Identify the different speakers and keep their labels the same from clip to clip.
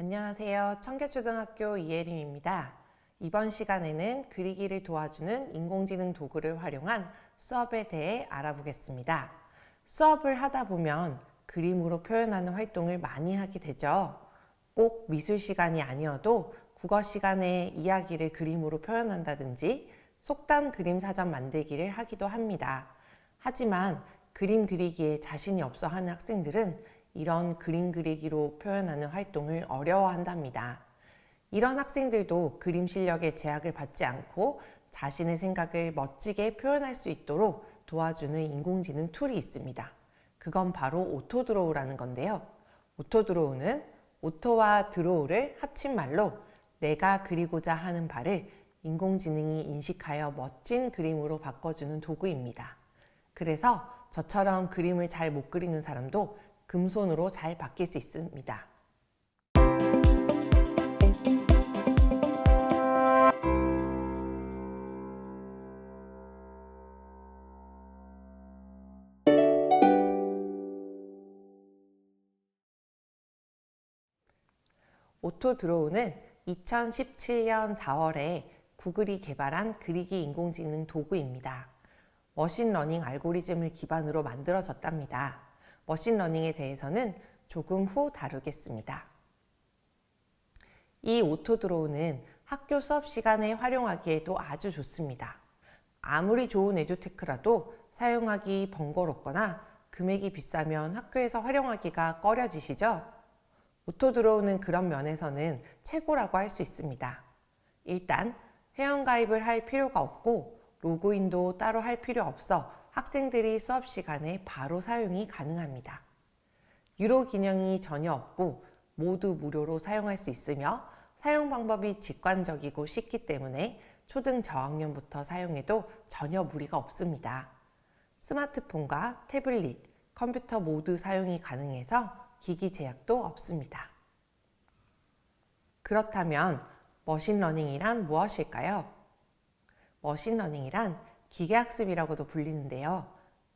Speaker 1: 안녕하세요. 청계초등학교 이혜림입니다. 이번 시간에는 그리기를 도와주는 인공지능 도구를 활용한 수업에 대해 알아보겠습니다. 수업을 하다 보면 그림으로 표현하는 활동을 많이 하게 되죠. 꼭 미술 시간이 아니어도 국어 시간에 이야기를 그림으로 표현한다든지 속담 그림 사전 만들기를 하기도 합니다. 하지만 그림 그리기에 자신이 없어 하는 학생들은 이런 그림 그리기로 표현하는 활동을 어려워한답니다. 이런 학생들도 그림 실력에 제약을 받지 않고 자신의 생각을 멋지게 표현할 수 있도록 도와주는 인공지능 툴이 있습니다. 그건 바로 오토드로우라는 건데요. 오토드로우는 오토와 드로우를 합친 말로 내가 그리고자 하는 바를 인공지능이 인식하여 멋진 그림으로 바꿔주는 도구입니다. 그래서 저처럼 그림을 잘 못 그리는 사람도 금손으로 잘 바뀔 수 있습니다. 오토드로우는 2017년 4월에 구글이 개발한 그리기 인공지능 도구입니다. 머신러닝 알고리즘을 기반으로 만들어졌답니다. 머신러닝에 대해서는 조금 후 다루겠습니다. 이 오토드로우는 학교 수업 시간에 활용하기에도 아주 좋습니다. 아무리 좋은 에듀테크라도 사용하기 번거롭거나 금액이 비싸면 학교에서 활용하기가 꺼려지시죠? 오토드로우는 그런 면에서는 최고라고 할 수 있습니다. 일단 회원가입을 할 필요가 없고 로그인도 따로 할 필요 없어 학생들이 수업 시간에 바로 사용이 가능합니다. 유료 기능이 전혀 없고 모두 무료로 사용할 수 있으며 사용 방법이 직관적이고 쉽기 때문에 초등 저학년부터 사용해도 전혀 무리가 없습니다. 스마트폰과 태블릿, 컴퓨터 모두 사용이 가능해서 기기 제약도 없습니다. 그렇다면 머신러닝이란 무엇일까요? 머신러닝이란 기계학습이라고도 불리는데요.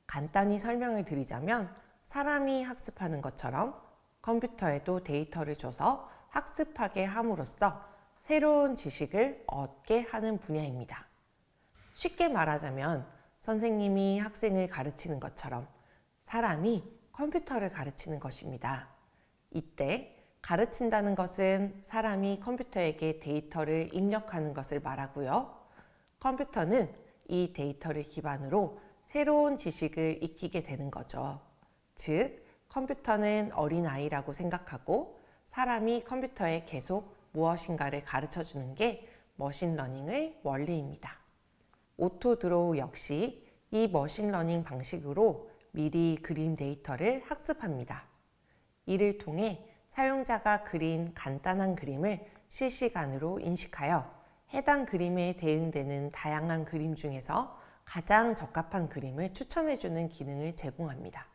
Speaker 1: 간단히 설명을 드리자면 사람이 학습하는 것처럼 컴퓨터에도 데이터를 줘서 학습하게 함으로써 새로운 지식을 얻게 하는 분야입니다. 쉽게 말하자면 선생님이 학생을 가르치는 것처럼 사람이 컴퓨터를 가르치는 것입니다. 이때 가르친다는 것은 사람이 컴퓨터에게 데이터를 입력하는 것을 말하고요. 컴퓨터는 이 데이터를 기반으로 새로운 지식을 익히게 되는 거죠. 즉, 컴퓨터는 어린아이라고 생각하고 사람이 컴퓨터에 계속 무엇인가를 가르쳐 주는 게 머신러닝의 원리입니다. 오토드로우 역시 이 머신러닝 방식으로 미리 그림 데이터를 학습합니다. 이를 통해 사용자가 그린 간단한 그림을 실시간으로 인식하여 해당 그림에 대응되는 다양한 그림 중에서 가장 적합한 그림을 추천해주는 기능을 제공합니다.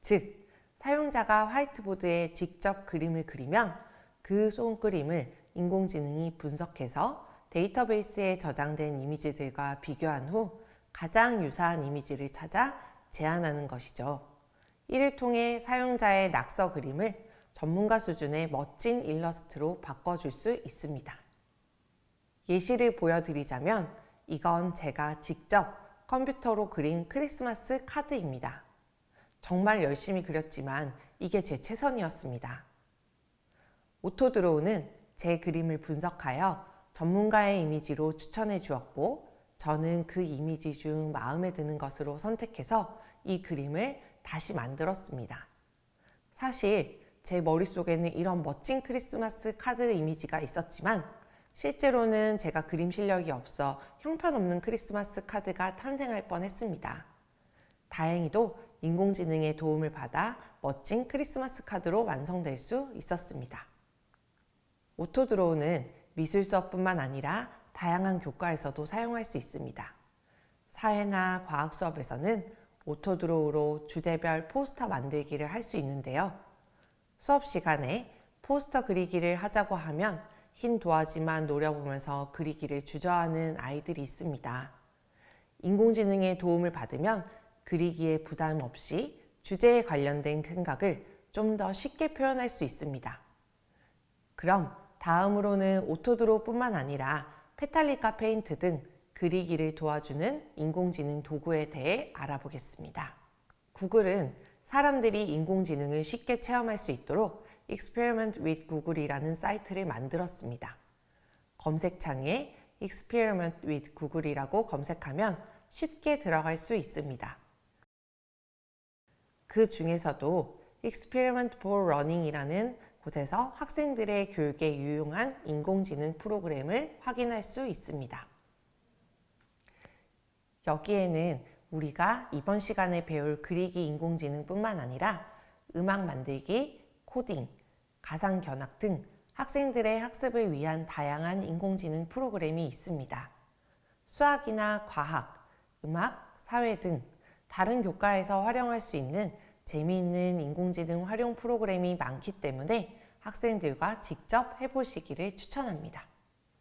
Speaker 1: 즉, 사용자가 화이트보드에 직접 그림을 그리면 그 손그림을 인공지능이 분석해서 데이터베이스에 저장된 이미지들과 비교한 후 가장 유사한 이미지를 찾아 제안하는 것이죠. 이를 통해 사용자의 낙서 그림을 전문가 수준의 멋진 일러스트로 바꿔줄 수 있습니다. 예시를 보여드리자면 이건 제가 직접 컴퓨터로 그린 크리스마스 카드입니다. 정말 열심히 그렸지만 이게 제 최선이었습니다. 오토드로우는 제 그림을 분석하여 전문가의 이미지로 추천해 주었고 저는 그 이미지 중 마음에 드는 것으로 선택해서 이 그림을 다시 만들었습니다. 사실 제 머릿속에는 이런 멋진 크리스마스 카드 이미지가 있었지만 실제로는 제가 그림 실력이 없어 형편없는 크리스마스 카드가 탄생할 뻔했습니다. 다행히도 인공지능의 도움을 받아 멋진 크리스마스 카드로 완성될 수 있었습니다. 오토드로우는 미술 수업뿐만 아니라 다양한 교과에서도 사용할 수 있습니다. 사회나 과학 수업에서는 오토드로우로 주제별 포스터 만들기를 할 수 있는데요. 수업 시간에 포스터 그리기를 하자고 하면 흰 도화지만 노려보면서 그리기를 주저하는 아이들이 있습니다. 인공지능의 도움을 받으면 그리기에 부담 없이 주제에 관련된 생각을 좀 더 쉽게 표현할 수 있습니다. 그럼 다음으로는 오토드로우뿐만 아니라 페탈리카 페인트 등 그리기를 도와주는 인공지능 도구에 대해 알아보겠습니다. 구글은 사람들이 인공지능을 쉽게 체험할 수 있도록 Experiment with Google이라는 사이트를 만들었습니다. 검색창에 Experiment with Google이라고 검색하면 쉽게 들어갈 수 있습니다. 그 중에서도 Experiment for Learning이라는 곳에서 학생들의 교육에 유용한 인공지능 프로그램을 확인할 수 있습니다. 여기에는 우리가 이번 시간에 배울 그리기 인공지능뿐만 아니라 음악 만들기, 코딩, 가상 견학 등 학생들의 학습을 위한 다양한 인공지능 프로그램이 있습니다. 수학이나 과학, 음악, 사회 등 다른 교과에서 활용할 수 있는 재미있는 인공지능 활용 프로그램이 많기 때문에 학생들과 직접 해보시기를 추천합니다.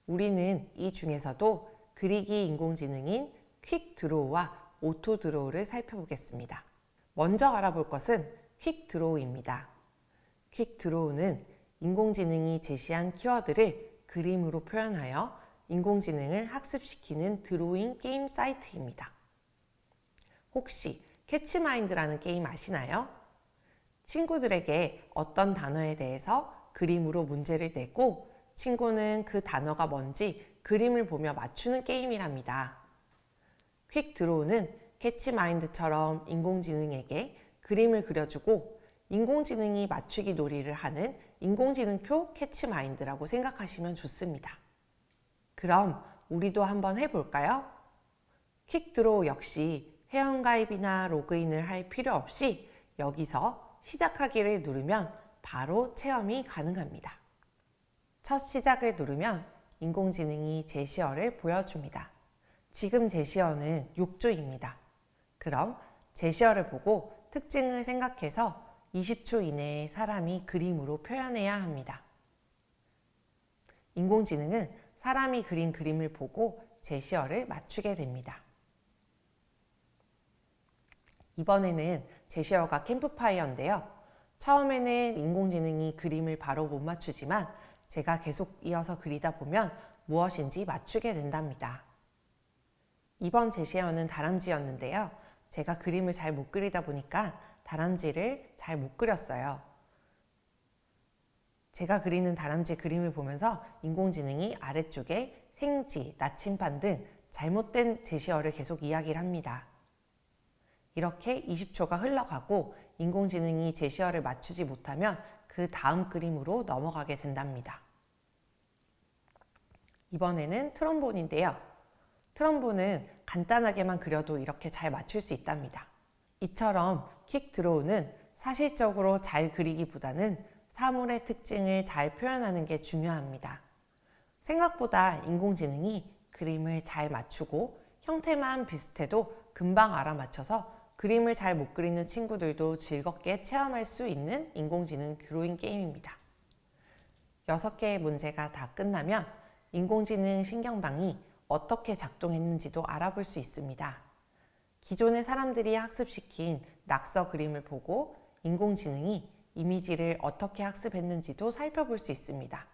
Speaker 1: 우리는 이 중에서도 그리기 인공지능인 퀵 드로우와 오토 드로우를 살펴보겠습니다. 먼저 알아볼 것은 퀵 드로우입니다. 퀵 드로우는 인공지능이 제시한 키워드를 그림으로 표현하여 인공지능을 학습시키는 드로잉 게임 사이트입니다. 혹시 캐치마인드라는 게임 아시나요? 친구들에게 어떤 단어에 대해서 그림으로 문제를 내고 친구는 그 단어가 뭔지 그림을 보며 맞추는 게임이랍니다. 퀵 드로우는 캐치마인드처럼 인공지능에게 그림을 그려주고 인공지능이 맞추기 놀이를 하는 인공지능표 캐치마인드라고 생각하시면 좋습니다. 그럼 우리도 한번 해볼까요? 퀵 드로우 역시 회원가입이나 로그인을 할 필요 없이 여기서 시작하기를 누르면 바로 체험이 가능합니다. 첫 시작을 누르면 인공지능이 제시어를 보여줍니다. 지금 제시어는 욕조입니다. 그럼 제시어를 보고 특징을 생각해서 20초 이내에 사람이 그림으로 표현해야 합니다. 인공지능은 사람이 그린 그림을 보고 제시어를 맞추게 됩니다. 이번에는 제시어가 캠프파이어인데요. 처음에는 인공지능이 그림을 바로 못 맞추지만 제가 계속 이어서 그리다 보면 무엇인지 맞추게 된답니다. 이번 제시어는 다람쥐였는데요. 제가 그림을 잘 못 그리다 보니까 다람쥐를 잘 못 그렸어요. 제가 그리는 다람쥐 그림을 보면서 인공지능이 아래쪽에 생쥐, 나침반 등 잘못된 제시어를 계속 이야기를 합니다. 이렇게 20초가 흘러가고 인공지능이 제시어를 맞추지 못하면 그 다음 그림으로 넘어가게 된답니다. 이번에는 트롬본인데요. 트롬본은 간단하게만 그려도 이렇게 잘 맞출 수 있답니다. 이처럼 퀵 드로우는 사실적으로 잘 그리기보다는 사물의 특징을 잘 표현하는 게 중요합니다. 생각보다 인공지능이 그림을 잘 맞추고 형태만 비슷해도 금방 알아맞혀서 그림을 잘 못 그리는 친구들도 즐겁게 체험할 수 있는 인공지능 드로잉 게임입니다. 6개의 문제가 다 끝나면 인공지능 신경방이 어떻게 작동했는지도 알아볼 수 있습니다. 기존의 사람들이 학습시킨 낙서 그림을 보고 인공지능이 이미지를 어떻게 학습했는지도 살펴볼 수 있습니다.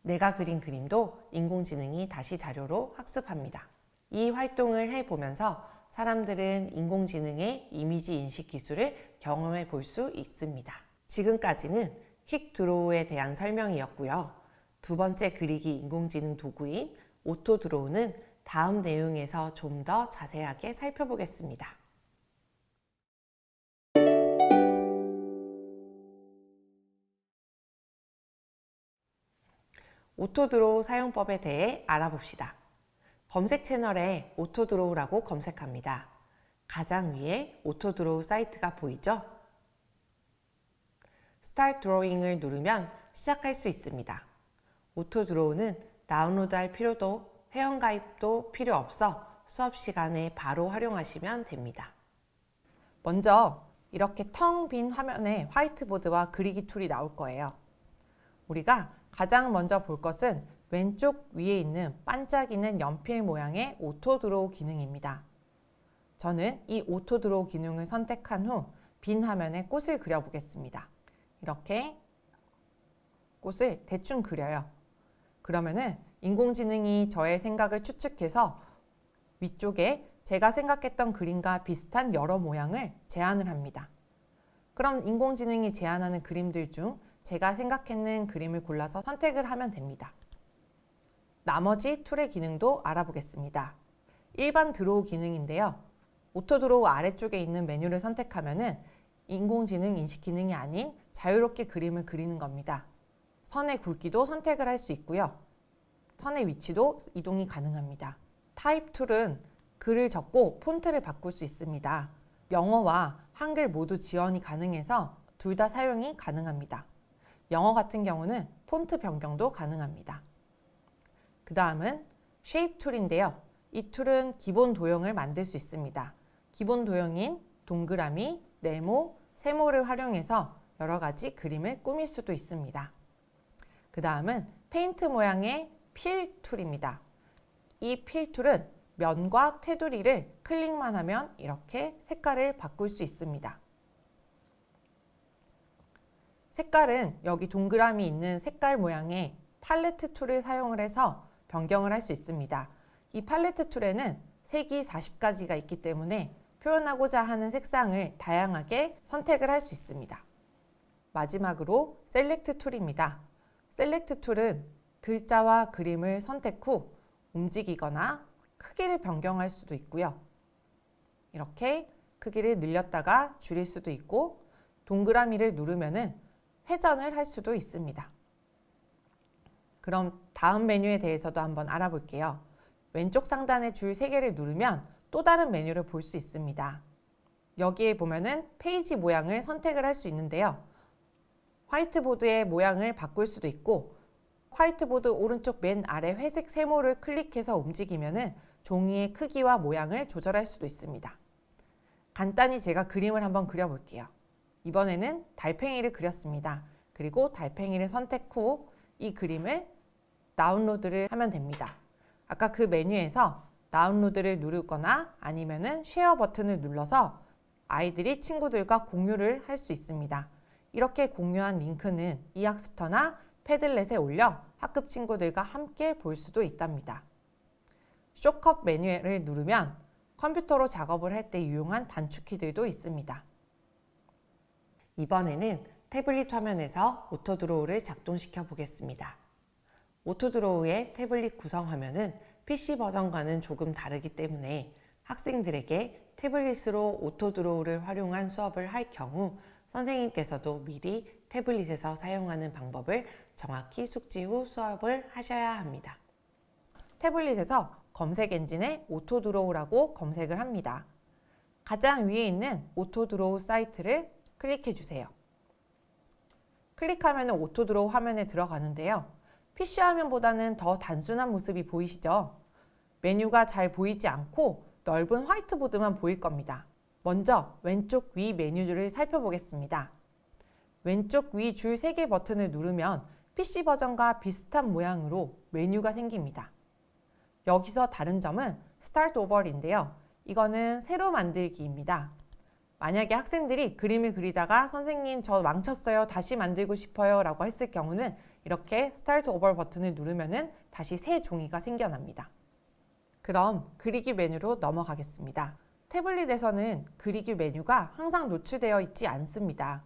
Speaker 1: 내가 그린 그림도 인공지능이 다시 자료로 학습합니다. 이 활동을 해보면서 사람들은 인공지능의 이미지 인식 기술을 경험해 볼 수 있습니다. 지금까지는 퀵 드로우에 대한 설명이었고요. 두 번째 그리기 인공지능 도구인 오토 드로우는 다음 내용에서 좀 더 자세하게 살펴보겠습니다. 오토 드로우 사용법에 대해 알아봅시다. 검색 채널에 오토 드로우라고 검색합니다. 가장 위에 오토 드로우 사이트가 보이죠? 스타트 드로잉을 누르면 시작할 수 있습니다. 오토 드로우는 다운로드할 필요도 회원가입도 필요 없어 수업 시간에 바로 활용하시면 됩니다. 먼저 이렇게 텅 빈 화면에 화이트보드와 그리기 툴이 나올 거예요. 우리가 가장 먼저 볼 것은 왼쪽 위에 있는 반짝이는 연필 모양의 오토 드로우 기능입니다. 저는 이 오토 드로우 기능을 선택한 후 빈 화면에 꽃을 그려보겠습니다. 이렇게 꽃을 대충 그려요. 그러면은 인공지능이 저의 생각을 추측해서 위쪽에 제가 생각했던 그림과 비슷한 여러 모양을 제안을 합니다. 그럼 인공지능이 제안하는 그림들 중 제가 생각했는 그림을 골라서 선택을 하면 됩니다. 나머지 툴의 기능도 알아보겠습니다. 일반 드로우 기능인데요. 오토 드로우 아래쪽에 있는 메뉴를 선택하면은 인공지능 인식 기능이 아닌 자유롭게 그림을 그리는 겁니다. 선의 굵기도 선택을 할 수 있고요. 선의 위치도 이동이 가능합니다. 타입 툴은 글을 적고 폰트를 바꿀 수 있습니다. 영어와 한글 모두 지원이 가능해서 둘 다 사용이 가능합니다. 영어 같은 경우는 폰트 변경도 가능합니다. 그 다음은 쉐입 툴인데요. 이 툴은 기본 도형을 만들 수 있습니다. 기본 도형인 동그라미, 네모, 세모를 활용해서 여러 가지 그림을 꾸밀 수도 있습니다. 그 다음은 페인트 모양의 필 툴입니다. 이 필 툴은 면과 테두리를 클릭만 하면 이렇게 색깔을 바꿀 수 있습니다. 색깔은 여기 동그라미 있는 색깔 모양의 팔레트 툴을 사용을 해서 변경을 할 수 있습니다. 이 팔레트 툴에는 색이 40가지가 있기 때문에 표현하고자 하는 색상을 다양하게 선택을 할 수 있습니다. 마지막으로 셀렉트 툴입니다. 셀렉트 툴은 글자와 그림을 선택 후 움직이거나 크기를 변경할 수도 있고요. 이렇게 크기를 늘렸다가 줄일 수도 있고 동그라미를 누르면은 회전을 할 수도 있습니다. 그럼 다음 메뉴에 대해서도 한번 알아볼게요. 왼쪽 상단의 줄 3개를 누르면 또 다른 메뉴를 볼 수 있습니다. 여기에 보면은 페이지 모양을 선택을 할 수 있는데요. 화이트보드의 모양을 바꿀 수도 있고 화이트보드 오른쪽 맨 아래 회색 세모를 클릭해서 움직이면은 종이의 크기와 모양을 조절할 수도 있습니다. 간단히 제가 그림을 한번 그려볼게요. 이번에는 달팽이를 그렸습니다. 그리고 달팽이를 선택 후 이 그림을 다운로드를 하면 됩니다. 아까 그 메뉴에서 다운로드를 누르거나 아니면은 쉐어 버튼을 눌러서 아이들이 친구들과 공유를 할 수 있습니다. 이렇게 공유한 링크는 이학습터나 패들렛에 올려 학급 친구들과 함께 볼 수도 있답니다. 쇼컷 메뉴를 누르면 컴퓨터로 작업을 할 때 유용한 단축키들도 있습니다. 이번에는 태블릿 화면에서 오토 드로우를 작동시켜 보겠습니다. 오토 드로우의 태블릿 구성 화면은 PC 버전과는 조금 다르기 때문에 학생들에게 태블릿으로 오토 드로우를 활용한 수업을 할 경우 선생님께서도 미리 태블릿에서 사용하는 방법을 정확히 숙지 후 수업을 하셔야 합니다. 태블릿에서 검색 엔진에 오토 드로우라고 검색을 합니다. 가장 위에 있는 오토 드로우 사이트를 클릭해 주세요. 클릭하면 오토 드로우 화면에 들어가는데요. PC 화면보다는 더 단순한 모습이 보이시죠? 메뉴가 잘 보이지 않고 넓은 화이트보드만 보일 겁니다. 먼저 왼쪽 위 메뉴줄을 살펴보겠습니다. 왼쪽 위 줄 3개 버튼을 누르면 PC 버전과 비슷한 모양으로 메뉴가 생깁니다. 여기서 다른 점은 스타트 오버인데요. 이거는 새로 만들기입니다. 만약에 학생들이 그림을 그리다가 선생님 저 망쳤어요. 다시 만들고 싶어요. 라고 했을 경우는 이렇게 스타트 오버 버튼을 누르면은 다시 새 종이가 생겨납니다. 그럼 그리기 메뉴로 넘어가겠습니다. 태블릿에서는 그리기 메뉴가 항상 노출되어 있지 않습니다.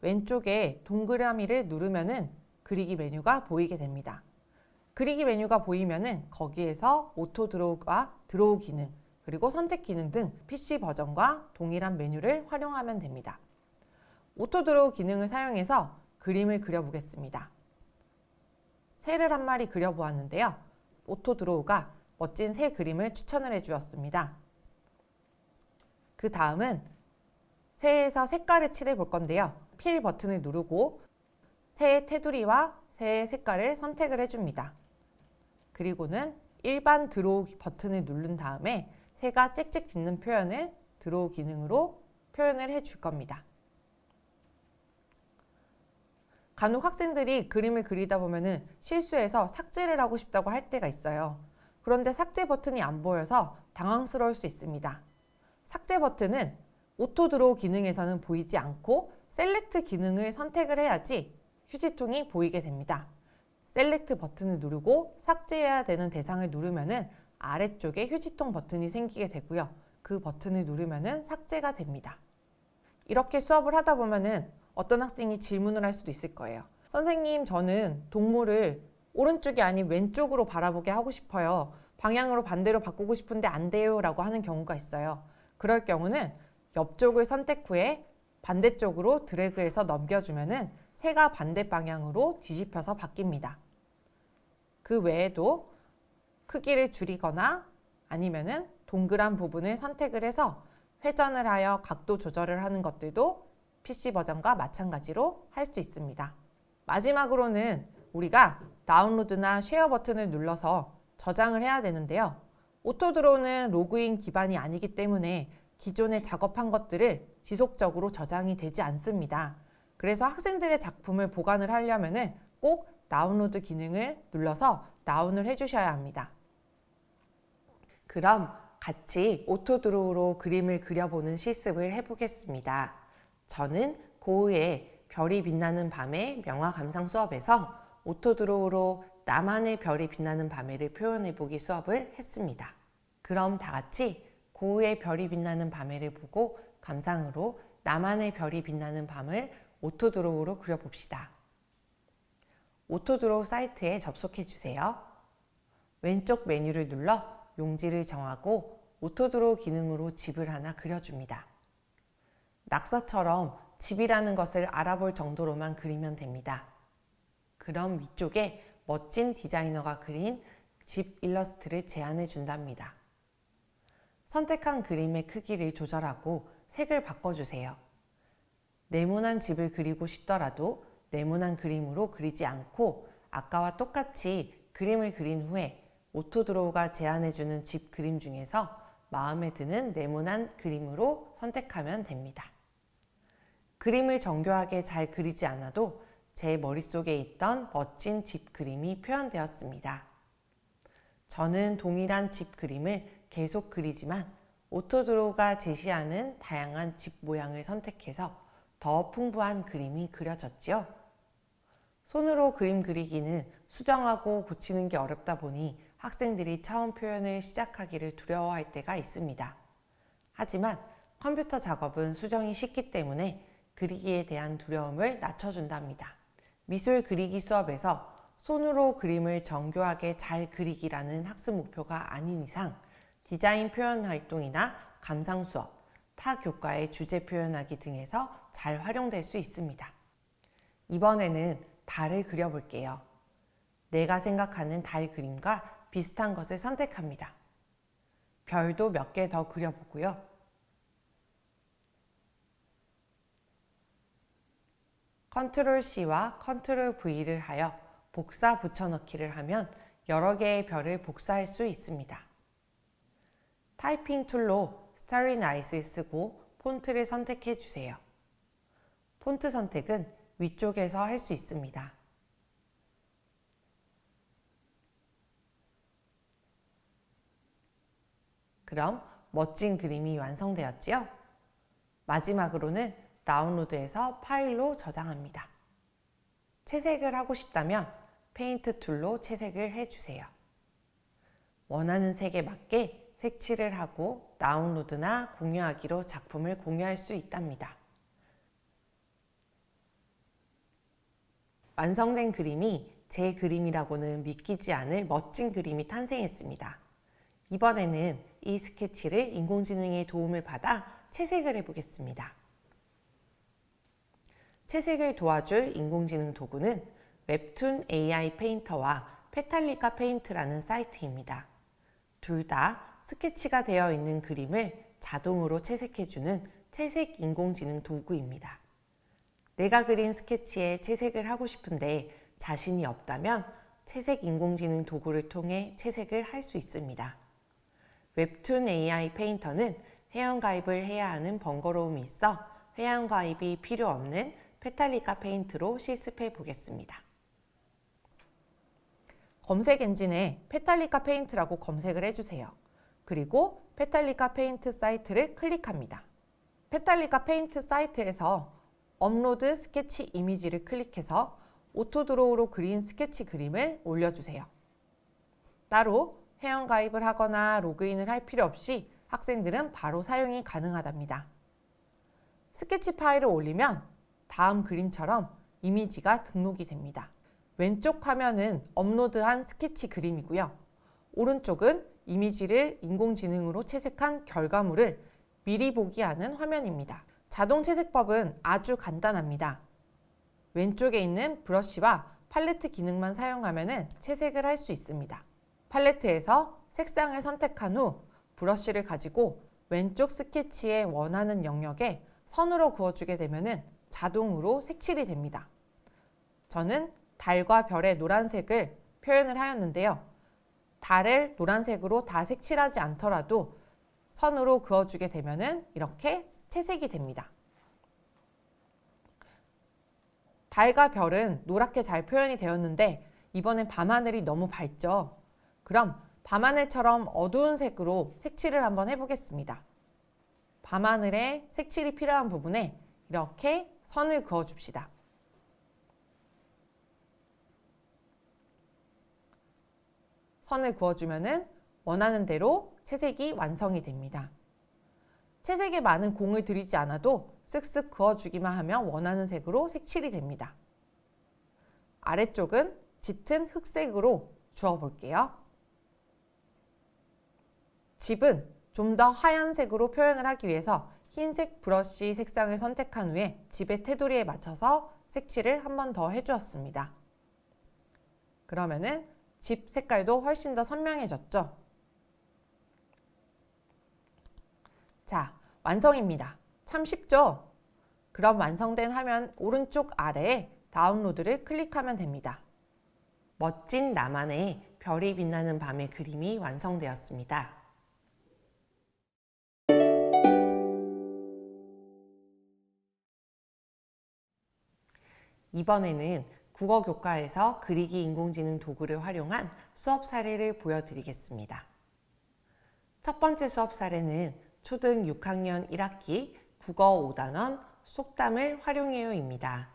Speaker 1: 왼쪽에 동그라미를 누르면은 그리기 메뉴가 보이게 됩니다. 그리기 메뉴가 보이면은 거기에서 오토 드로우와 드로우 기능, 그리고 선택 기능 등 PC 버전과 동일한 메뉴를 활용하면 됩니다. 오토 드로우 기능을 사용해서 그림을 그려보겠습니다. 새를 한 마리 그려보았는데요. 오토 드로우가 멋진 새 그림을 추천을 해주었습니다. 그 다음은 새에서 색깔을 칠해 볼 건데요. 필 버튼을 누르고 새의 테두리와 새의 색깔을 선택을 해줍니다. 그리고는 일반 드로우 버튼을 누른 다음에 새가 짹짹 짖는 표현을 드로우 기능으로 표현을 해줄 겁니다. 간혹 학생들이 그림을 그리다 보면은 실수해서 삭제를 하고 싶다고 할 때가 있어요. 그런데 삭제 버튼이 안 보여서 당황스러울 수 있습니다. 삭제 버튼은 오토 드로우 기능에서는 보이지 않고 셀렉트 기능을 선택을 해야지 휴지통이 보이게 됩니다. 셀렉트 버튼을 누르고 삭제해야 되는 대상을 누르면은 아래쪽에 휴지통 버튼이 생기게 되고요. 그 버튼을 누르면은 삭제가 됩니다. 이렇게 수업을 하다 보면은 어떤 학생이 질문을 할 수도 있을 거예요. 선생님, 저는 동물을 오른쪽이 아닌 왼쪽으로 바라보게 하고 싶어요. 방향으로 반대로 바꾸고 싶은데 안 돼요 라고 하는 경우가 있어요. 그럴 경우는 옆쪽을 선택 후에 반대쪽으로 드래그해서 넘겨주면은 새가 반대 방향으로 뒤집혀서 바뀝니다. 그 외에도 크기를 줄이거나 아니면은 동그란 부분을 선택을 해서 회전을 하여 각도 조절을 하는 것들도 PC 버전과 마찬가지로 할 수 있습니다. 마지막으로는 우리가 다운로드나 쉐어 버튼을 눌러서 저장을 해야 되는데요. 오토드로우는 로그인 기반이 아니기 때문에 기존에 작업한 것들을 지속적으로 저장이 되지 않습니다. 그래서 학생들의 작품을 보관을 하려면 꼭 다운로드 기능을 눌러서 다운을 해주셔야 합니다. 그럼 같이 오토드로우로 그림을 그려보는 실습을 해보겠습니다. 저는 고흐의 별이 빛나는 밤의 명화 감상 수업에서 오토드로우로 나만의 별이 빛나는 밤에를 표현해보기 수업을 했습니다. 그럼 다 같이 고흐의 별이 빛나는 밤에를 보고 감상으로 나만의 별이 빛나는 밤을 오토드로우로 그려봅시다. 오토드로우 사이트에 접속해주세요. 왼쪽 메뉴를 눌러 용지를 정하고 오토드로우 기능으로 집을 하나 그려줍니다. 낙서처럼 집이라는 것을 알아볼 정도로만 그리면 됩니다. 그럼 위쪽에 멋진 디자이너가 그린 집 일러스트를 제안해 준답니다. 선택한 그림의 크기를 조절하고 색을 바꿔주세요. 네모난 집을 그리고 싶더라도 네모난 그림으로 그리지 않고 아까와 똑같이 그림을 그린 후에 오토드로우가 제안해주는 집 그림 중에서 마음에 드는 네모난 그림으로 선택하면 됩니다. 그림을 정교하게 잘 그리지 않아도 제 머릿속에 있던 멋진 집 그림이 표현되었습니다. 저는 동일한 집 그림을 계속 그리지만 오토드로우가 제시하는 다양한 집 모양을 선택해서 더 풍부한 그림이 그려졌지요. 손으로 그림 그리기는 수정하고 고치는 게 어렵다 보니 학생들이 처음 표현을 시작하기를 두려워할 때가 있습니다. 하지만 컴퓨터 작업은 수정이 쉽기 때문에 그리기에 대한 두려움을 낮춰준답니다. 미술 그리기 수업에서 손으로 그림을 정교하게 잘 그리기라는 학습 목표가 아닌 이상 디자인 표현 활동이나 감상 수업, 타 교과의 주제 표현하기 등에서 잘 활용될 수 있습니다. 이번에는 달을 그려볼게요. 내가 생각하는 달 그림과 비슷한 것을 선택합니다. 별도 몇 개 더 그려보고요. 컨트롤 C와 컨트롤 V를 하여 복사 붙여넣기를 하면 여러 개의 별을 복사할 수 있습니다. 타이핑 툴로 스타리 나이스를 쓰고 폰트를 선택해 주세요. 폰트 선택은 위쪽에서 할 수 있습니다. 그럼 멋진 그림이 완성되었지요? 마지막으로는 다운로드해서 파일로 저장합니다. 채색을 하고 싶다면 페인트 툴로 채색을 해주세요. 원하는 색에 맞게 색칠을 하고 다운로드나 공유하기로 작품을 공유할 수 있답니다. 완성된 그림이 제 그림이라고는 믿기지 않을 멋진 그림이 탄생했습니다. 이번에는 이 스케치를 인공지능의 도움을 받아 채색을 해보겠습니다. 채색을 도와줄 인공지능 도구는 웹툰 AI 페인터와 페탈리카 페인트라는 사이트입니다. 둘 다 스케치가 되어 있는 그림을 자동으로 채색해주는 채색 인공지능 도구입니다. 내가 그린 스케치에 채색을 하고 싶은데 자신이 없다면 채색 인공지능 도구를 통해 채색을 할 수 있습니다. 웹툰 AI 페인터는 회원가입을 해야 하는 번거로움이 있어 회원가입이 필요 없는 페탈리카 페인트로 실습해 보겠습니다. 검색 엔진에 페탈리카 페인트라고 검색을 해주세요. 그리고 페탈리카 페인트 사이트를 클릭합니다. 페탈리카 페인트 사이트에서 업로드 스케치 이미지를 클릭해서 오토드로우로 그린 스케치 그림을 올려주세요. 따로 회원가입을 하거나 로그인을 할 필요 없이 학생들은 바로 사용이 가능하답니다. 스케치 파일을 올리면 다음 그림처럼 이미지가 등록이 됩니다. 왼쪽 화면은 업로드한 스케치 그림이고요. 오른쪽은 이미지를 인공지능으로 채색한 결과물을 미리 보기 하는 화면입니다. 자동 채색법은 아주 간단합니다. 왼쪽에 있는 브러쉬와 팔레트 기능만 사용하면 채색을 할 수 있습니다. 팔레트에서 색상을 선택한 후 브러쉬를 가지고 왼쪽 스케치에 원하는 영역에 선으로 그어주게 되면 자동으로 색칠이 됩니다. 저는 달과 별의 노란색을 표현을 하였는데요. 달을 노란색으로 다 색칠하지 않더라도 선으로 그어주게 되면 이렇게 채색이 됩니다. 달과 별은 노랗게 잘 표현이 되었는데 이번엔 밤하늘이 너무 밝죠? 그럼 밤하늘처럼 어두운 색으로 색칠을 한번 해보겠습니다. 밤하늘에 색칠이 필요한 부분에 이렇게 선을 그어줍시다. 선을 그어주면 원하는 대로 채색이 완성이 됩니다. 채색에 많은 공을 들이지 않아도 쓱쓱 그어주기만 하면 원하는 색으로 색칠이 됩니다. 아래쪽은 짙은 흑색으로 주어볼게요. 집은 좀 더 하얀색으로 표현을 하기 위해서 흰색 브러쉬 색상을 선택한 후에 집의 테두리에 맞춰서 색칠을 한 번 더 해주었습니다. 그러면은 집 색깔도 훨씬 더 선명해졌죠? 자, 완성입니다. 참 쉽죠? 그럼 완성된 화면 오른쪽 아래에 다운로드를 클릭하면 됩니다. 멋진 나만의 별이 빛나는 밤의 그림이 완성되었습니다. 이번에는 국어 교과에서 그리기 인공지능 도구를 활용한 수업 사례를 보여드리겠습니다. 첫 번째 수업 사례는 초등 6학년 1학기 국어 5단원 속담을 활용해요입니다.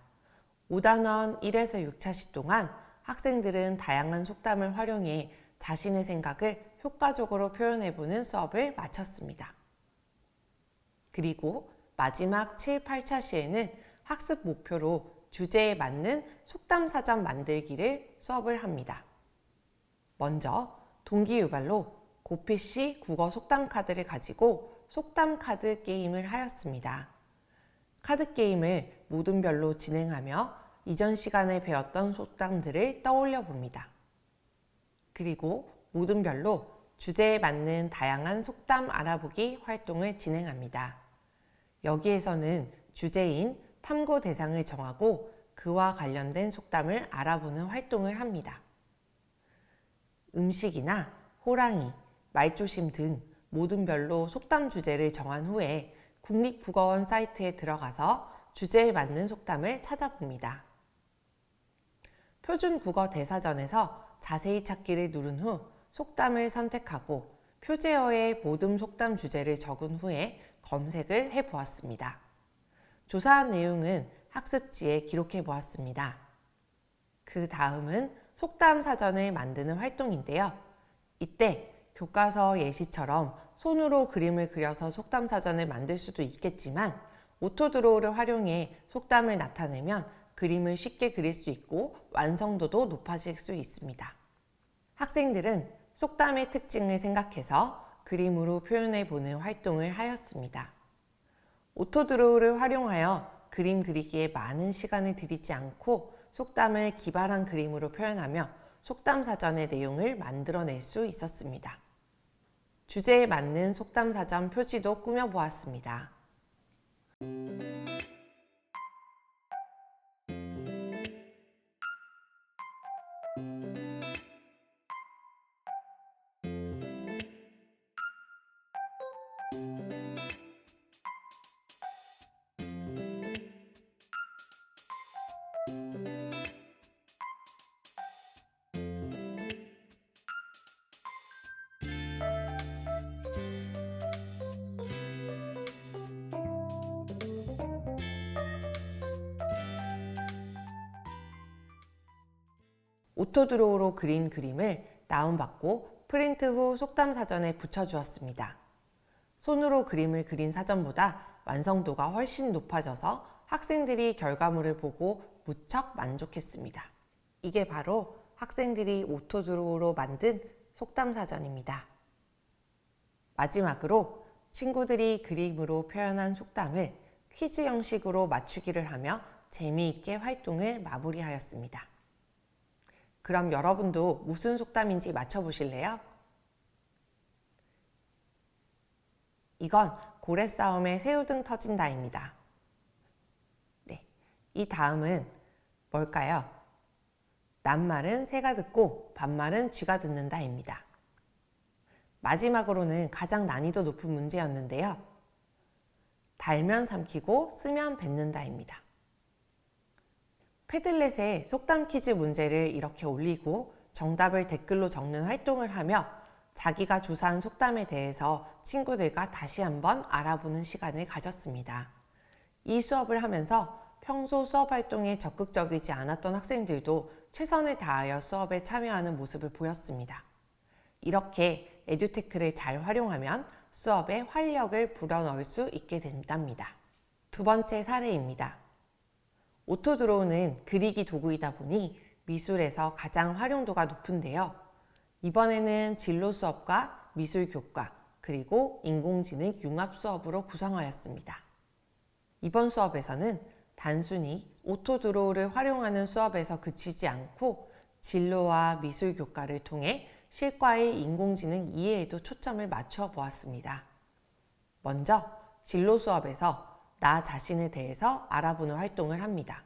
Speaker 1: 5단원 1에서 6차시 동안 학생들은 다양한 속담을 활용해 자신의 생각을 효과적으로 표현해보는 수업을 마쳤습니다. 그리고 마지막 7, 8차시에는 학습 목표로 주제에 맞는 속담 사전 만들기를 수업을 합니다. 먼저 동기유발로 고피씨 국어 속담 카드를 가지고 속담 카드 게임을 하였습니다. 카드 게임을 모둠별로 진행하며 이전 시간에 배웠던 속담들을 떠올려 봅니다. 그리고 모둠별로 주제에 맞는 다양한 속담 알아보기 활동을 진행합니다. 여기에서는 주제인 탐구 대상을 정하고 그와 관련된 속담을 알아보는 활동을 합니다. 음식이나 호랑이, 말조심 등 모둠별로 속담 주제를 정한 후에 국립국어원 사이트에 들어가서 주제에 맞는 속담을 찾아봅니다. 표준국어 대사전에서 자세히 찾기를 누른 후 속담을 선택하고 표제어의 모둠 속담 주제를 적은 후에 검색을 해보았습니다. 조사한 내용은 학습지에 기록해 보았습니다. 그 다음은 속담 사전을 만드는 활동인데요. 이때 교과서 예시처럼 손으로 그림을 그려서 속담 사전을 만들 수도 있겠지만 오토드로우를 활용해 속담을 나타내면 그림을 쉽게 그릴 수 있고 완성도도 높아질 수 있습니다. 학생들은 속담의 특징을 생각해서 그림으로 표현해 보는 활동을 하였습니다. 오토드로우를 활용하여 그림 그리기에 많은 시간을 들이지 않고 속담을 기발한 그림으로 표현하며 속담 사전의 내용을 만들어낼 수 있었습니다. 주제에 맞는 속담 사전 표지도 꾸며보았습니다. 오토드로우로 그린 그림을 다운받고 프린트 후 속담 사전에 붙여주었습니다. 손으로 그림을 그린 사전보다 완성도가 훨씬 높아져서 학생들이 결과물을 보고 무척 만족했습니다. 이게 바로 학생들이 오토드로우로 만든 속담 사전입니다. 마지막으로 친구들이 그림으로 표현한 속담을 퀴즈 형식으로 맞추기를 하며 재미있게 활동을 마무리하였습니다. 그럼 여러분도 무슨 속담인지 맞춰보실래요? 이건 고래 싸움에 새우등 터진다입니다. 네, 이 다음은 뭘까요? 낱말은 새가 듣고 반말은 쥐가 듣는다입니다. 마지막으로는 가장 난이도 높은 문제였는데요. 달면 삼키고 쓰면 뱉는다입니다. 패들렛에 속담 퀴즈 문제를 이렇게 올리고 정답을 댓글로 적는 활동을 하며 자기가 조사한 속담에 대해서 친구들과 다시 한번 알아보는 시간을 가졌습니다. 이 수업을 하면서 평소 수업 활동에 적극적이지 않았던 학생들도 최선을 다하여 수업에 참여하는 모습을 보였습니다. 이렇게 에듀테크를 잘 활용하면 수업에 활력을 불어넣을 수 있게 된답니다. 두 번째 사례입니다. 오토드로우는 그리기 도구이다 보니 미술에서 가장 활용도가 높은데요. 이번에는 진로 수업과 미술 교과 그리고 인공지능 융합 수업으로 구성하였습니다. 이번 수업에서는 단순히 오토드로우를 활용하는 수업에서 그치지 않고 진로와 미술 교과를 통해 실과의 인공지능 이해에도 초점을 맞추어 보았습니다. 먼저 진로 수업에서 나 자신에 대해서 알아보는 활동을 합니다.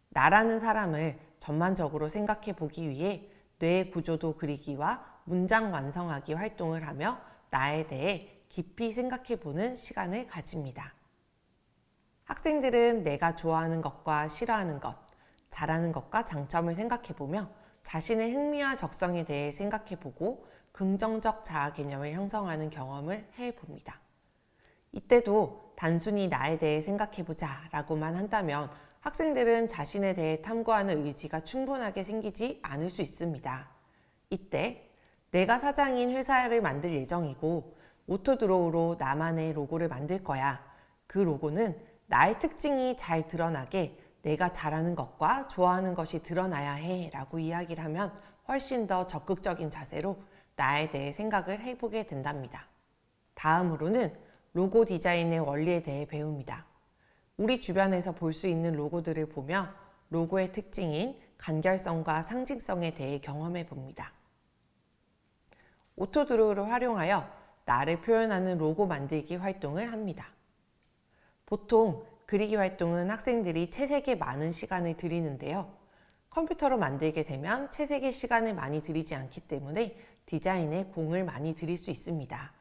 Speaker 1: 나라는 사람을 전반적으로 생각해 보기 위해 뇌의 구조도 그리기와 문장 완성하기 활동을 하며 나에 대해 깊이 생각해 보는 시간을 가집니다. 학생들은 내가 좋아하는 것과 싫어하는 것, 잘하는 것과 장점을 생각해 보며 자신의 흥미와 적성에 대해 생각해 보고 긍정적 자아 개념을 형성하는 경험을 해 봅니다. 이때도 단순히 나에 대해 생각해 보자 라고만 한다면 학생들은 자신에 대해 탐구하는 의지가 충분하게 생기지 않을 수 있습니다. 이때 내가 사장인 회사를 만들 예정이고 오토드로우로 나만의 로고를 만들 거야. 그 로고는 나의 특징이 잘 드러나게 내가 잘하는 것과 좋아하는 것이 드러나야 해 라고 이야기를 하면 훨씬 더 적극적인 자세로 나에 대해 생각을 해보게 된답니다. 다음으로는 로고 디자인의 원리에 대해 배웁니다. 우리 주변에서 볼 수 있는 로고들을 보며 로고의 특징인 간결성과 상징성에 대해 경험해 봅니다. 오토드로우를 활용하여 나를 표현하는 로고 만들기 활동을 합니다. 보통 그리기 활동은 학생들이 채색에 많은 시간을 들이는데요. 컴퓨터로 만들게 되면 채색에 시간을 많이 들이지 않기 때문에 디자인에 공을 많이 들일 수 있습니다.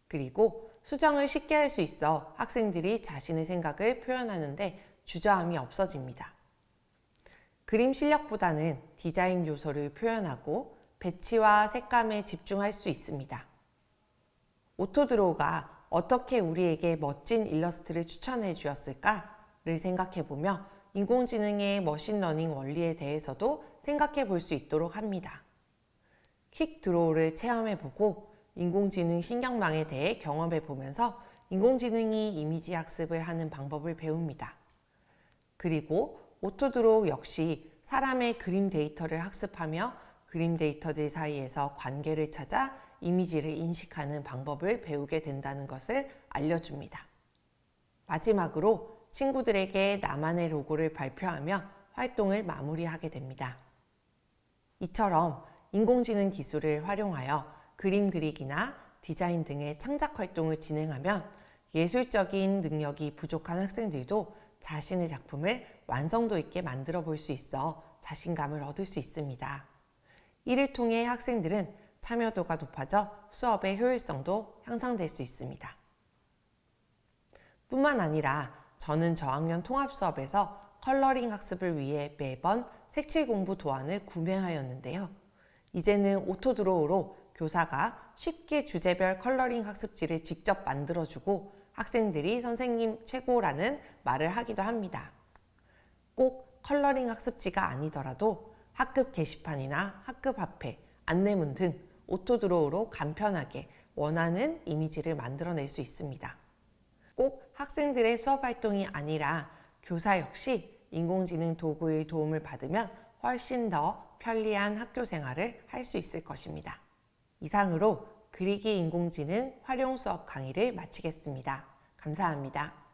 Speaker 1: 그리고 수정을 쉽게 할 수 있어 학생들이 자신의 생각을 표현하는데 주저함이 없어집니다. 그림 실력보다는 디자인 요소를 표현하고 배치와 색감에 집중할 수 있습니다. 오토드로우가 어떻게 우리에게 멋진 일러스트를 추천해 주었을까를 생각해 보며 인공지능의 머신러닝 원리에 대해서도 생각해 볼 수 있도록 합니다. 퀵드로우를 체험해 보고 인공지능 신경망에 대해 경험해 보면서 인공지능이 이미지 학습을 하는 방법을 배웁니다. 그리고 오토드로우 역시 사람의 그림 데이터를 학습하며 그림 데이터들 사이에서 관계를 찾아 이미지를 인식하는 방법을 배우게 된다는 것을 알려줍니다. 마지막으로 친구들에게 나만의 로고를 발표하며 활동을 마무리하게 됩니다. 이처럼 인공지능 기술을 활용하여 그림 그리기나 디자인 등의 창작 활동을 진행하면 예술적인 능력이 부족한 학생들도 자신의 작품을 완성도 있게 만들어 볼 수 있어 자신감을 얻을 수 있습니다. 이를 통해 학생들은 참여도가 높아져 수업의 효율성도 향상될 수 있습니다. 뿐만 아니라 저는 저학년 통합 수업에서 컬러링 학습을 위해 매번 색칠 공부 도안을 구매하였는데요. 이제는 오토드로우로 교사가 쉽게 주제별 컬러링 학습지를 직접 만들어주고 학생들이 선생님 최고라는 말을 하기도 합니다. 꼭 컬러링 학습지가 아니더라도 학급 게시판이나 학급 앞에 안내문 등 오토드로우로 간편하게 원하는 이미지를 만들어낼 수 있습니다. 꼭 학생들의 수업 활동이 아니라 교사 역시 인공지능 도구의 도움을 받으면 훨씬 더 편리한 학교 생활을 할 수 있을 것입니다. 이상으로 그리기 인공지능 활용 수업 강의를 마치겠습니다. 감사합니다.